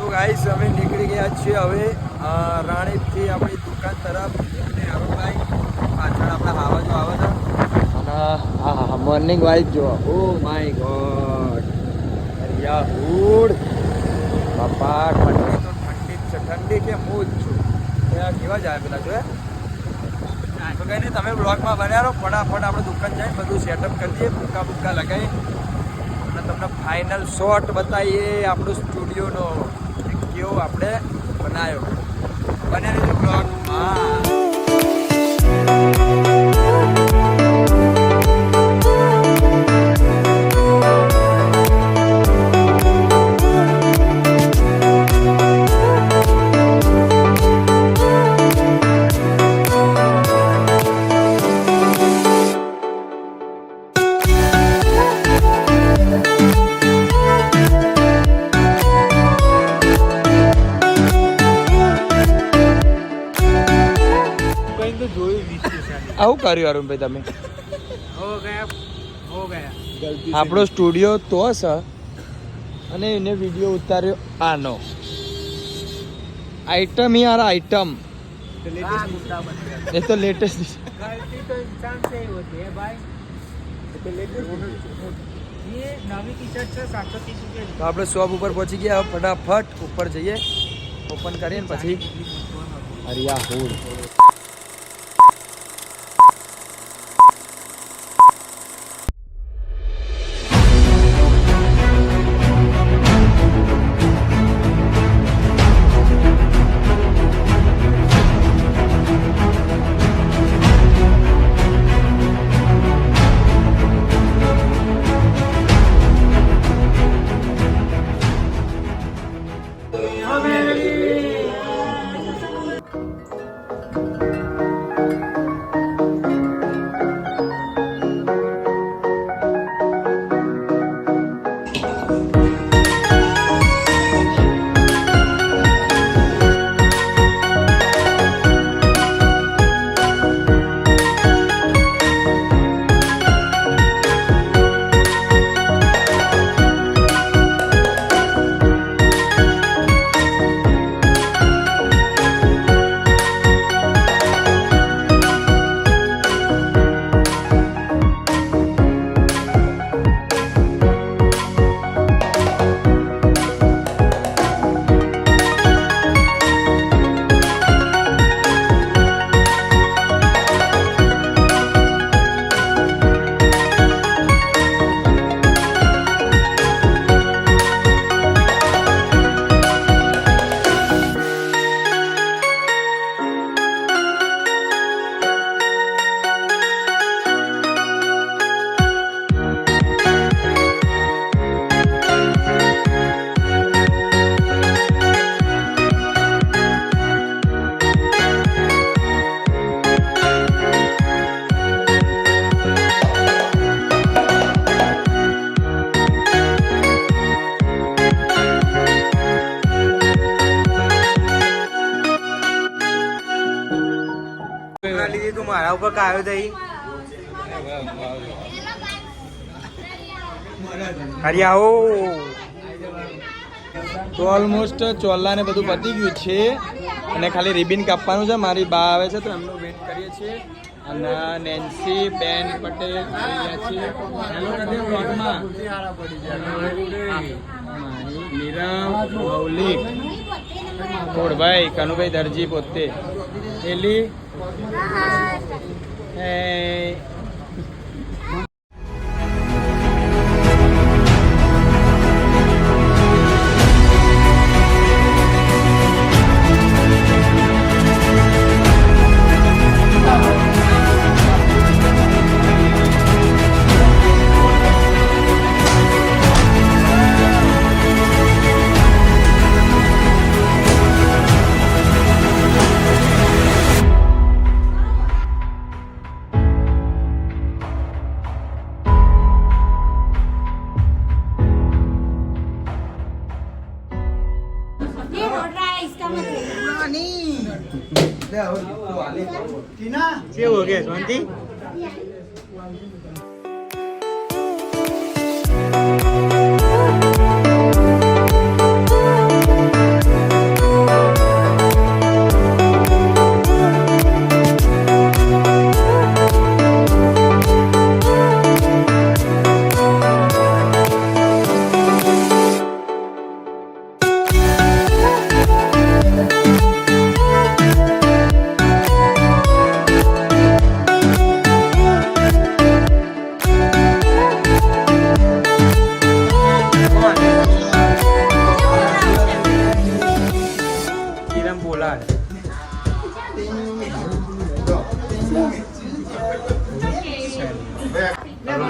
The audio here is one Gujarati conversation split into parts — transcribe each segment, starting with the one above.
ગાઈસ અમે નીકળી ગયા છીએ હવે રાણીપથી આપણી દુકાન તરફ અને અરુણભાઈ પાછળ આપણા હાવા જો આવે છે અને હા મોર્નિંગ વાઇફ જો oh my God yeah hood બાપા ઠંડી તો ઠંડી છે ઠંડી કે હું જ છું ત્યાં કેવા જાય પેલા જો તો કંઈ નહીં તમે બ્લોગમાં બન્યા રહો ફટાફટ આપણે દુકાન જઈને બધું સેટઅપ કરી દઈએ ભૂકા ભૂકા લગાવી અને તમને ફાઇનલ શોટ બતાવીએ આપણો સ્ટુડિયોનો કેવો આપણે બનાવ્યો બને રહેજો બ્લોગમાં. આવું કર્યું અરુણભાઈ તમે આપણો સ્ટુડિયો તો છે અને એને વિડીયો ઉતાર્યો આનો આઈટમ યાર આઈટમ એ તો લેટેસ્ટ તો આપણે શોપ ઉપર પહોંચી ગયા ફટાફટ ઉપર જઈએ ઓપન કરીએ ને પછી હરિયા હોડ મારા ઉપર કાયો દઈ હરિયાઓ તો ઓલમોસ્ટ ચોલ્લા ને બધું પતી ગયું છે અને ખાલી રિબિન કાપવાનું છે. મારી બા આવે છે તો એમનો વેઇટ કરીએ છીએ અને નેન્સી બેન પટેલ નીરવ મૌલિક કોડભાઈ કનુભાઈ દરજી પોતે એલી કેવું हो गया शांति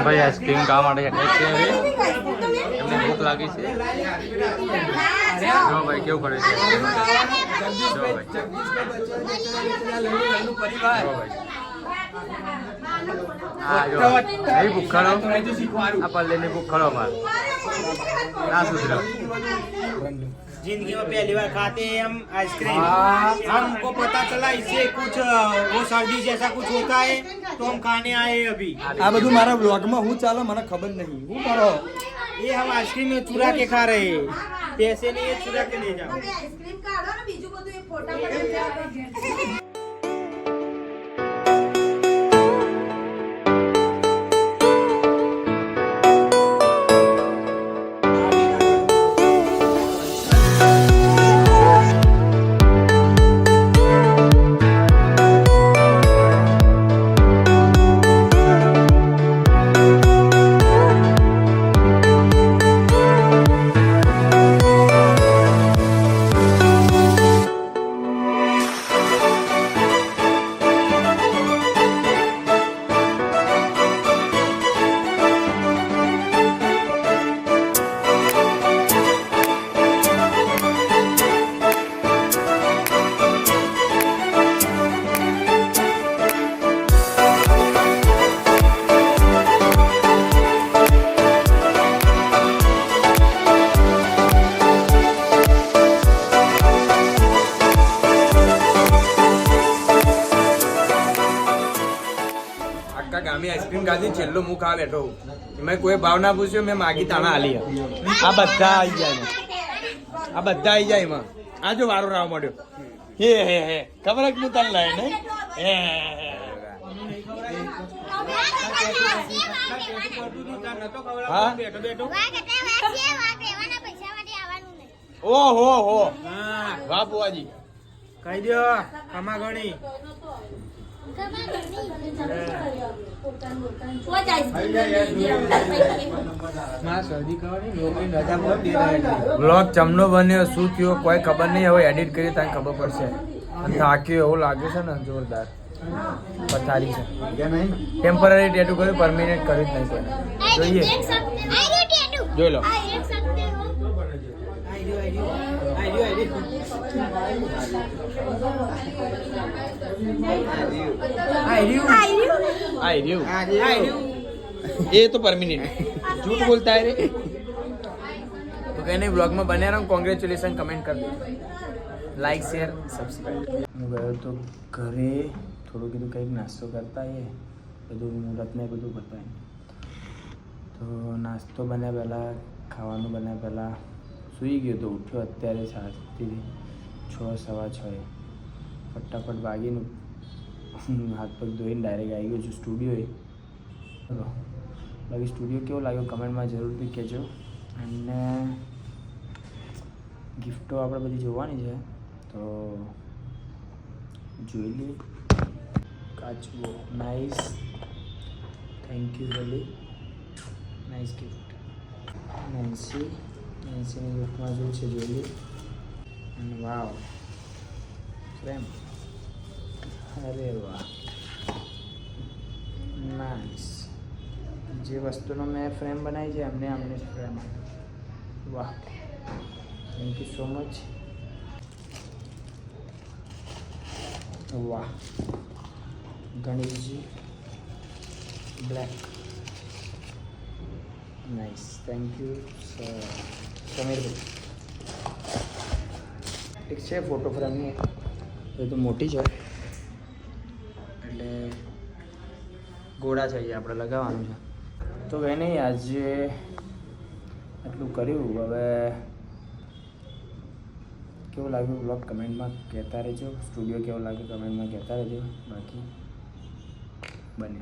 ભાઈ આઈસ્ક્રીમ ખાવા માટે બેઠા છે હવે એમને ભૂખ લાગી છે જો ભાઈ કેવું કરે છે જો ભાઈ હા જો નહીં ભૂખડો આ પલ્લેની ભૂખડો માર ના સુધરો जिंदगी में पहली बार खाते हैं हम आइसक्रीम हमको पता चला इससे कुछ वो सर्दी जैसा कुछ होता है तो हम खाने आए अभी આ બધું મારા વ્લોગમાં હું ચાલે મને ખબર નહીં હું કરો ये हम आइसक्रीम में चुरा के खा रहे हैं पैसे नहीं है चुरा के ले जाओ આઈસ્ક્રીમ કાઢો ને બીજું બધું એ ફોટા પડાવી ગામે આઈસ્ક્રીમ ખાધી છેલ્લો હું ખા બેઠો મેં કોઈ ભાવ ના પૂછ્યો મેં માગી તાણા હાલી આ બધા આવી જાય આ બધા આવી જાય એમાં આ જો વારો રાવ મળ્યો હે હે હે ખબર જ હું તને લાય નહીં હે હા ઓહો હો વાહ બુઆજી કહી દો કમા ગણી વ્લોગ ચમનો બન્યો શું થયો કોઈ ખબર નહીં હવે એડિટ કરી તને ખબર પડશે થાક્યો એવું લાગે છે ને જોરદાર પથારી છે ટેમ્પરરી ટેટુ કર્યું પરમિનન્ટ કર્યું જ નહીં કોઈને જોઈએ જોઈ લો ये तो परमिनेंट झूठ बोलता है रे तो कहने ब्लॉग में बने रहो कॉन्ग्रेचुलेसन कमेंट कर दो लाइक शेयर सब्सक्राइब હું ગયો તો ઘરે થોડું કીધું કંઈક નાસ્તો કરતા એ બધું મુહૂર્તને બધું બતાવીને તો નાસ્તો બન્યા પહેલાં ખાવાનું બન્યા પહેલાં સૂઈ ગયો તો ઉઠ્યો અત્યારે 6:30 ફટાફટ વાગીને હાથ પગ ધોઈને ડાયરેક્ટ આવી ગયો છું સ્ટુડિયોએ બાકી સ્ટુડિયો કેવો લાગ્યો કમેન્ટમાં જરૂરથી કહેજો અને ગિફ્ટો આપણે બધી જોવાની છે તો જોઈ લઈએ કાચબો nice thank you very nice gift નેન્સીની ગિફ્ટમાં શું છે જોઈ લઈએ અને વાવ ફ્રેમ અરે વાહ નાઇસ જે વસ્તુનો મેં ફ્રેમ બનાવી છે એમને ફ્રેમ વાહ થેન્ક યુ સો મચ વાહ Ganeshji black nice thank you Samirbhai એક છે ફોટો ફ્રેમની એ તો મોટી છે ગોળા છે આપણે લગાવવાનું છે. તો કંઈ નહીં, આજે આટલું કર્યું. હવે કેવું લાગ્યું બ્લોગ કમેન્ટમાં કહેતા રહેજો. સ્ટુડિયો કેવો લાગ્યો કમેન્ટમાં કહેતા રહેજો. બાકી બને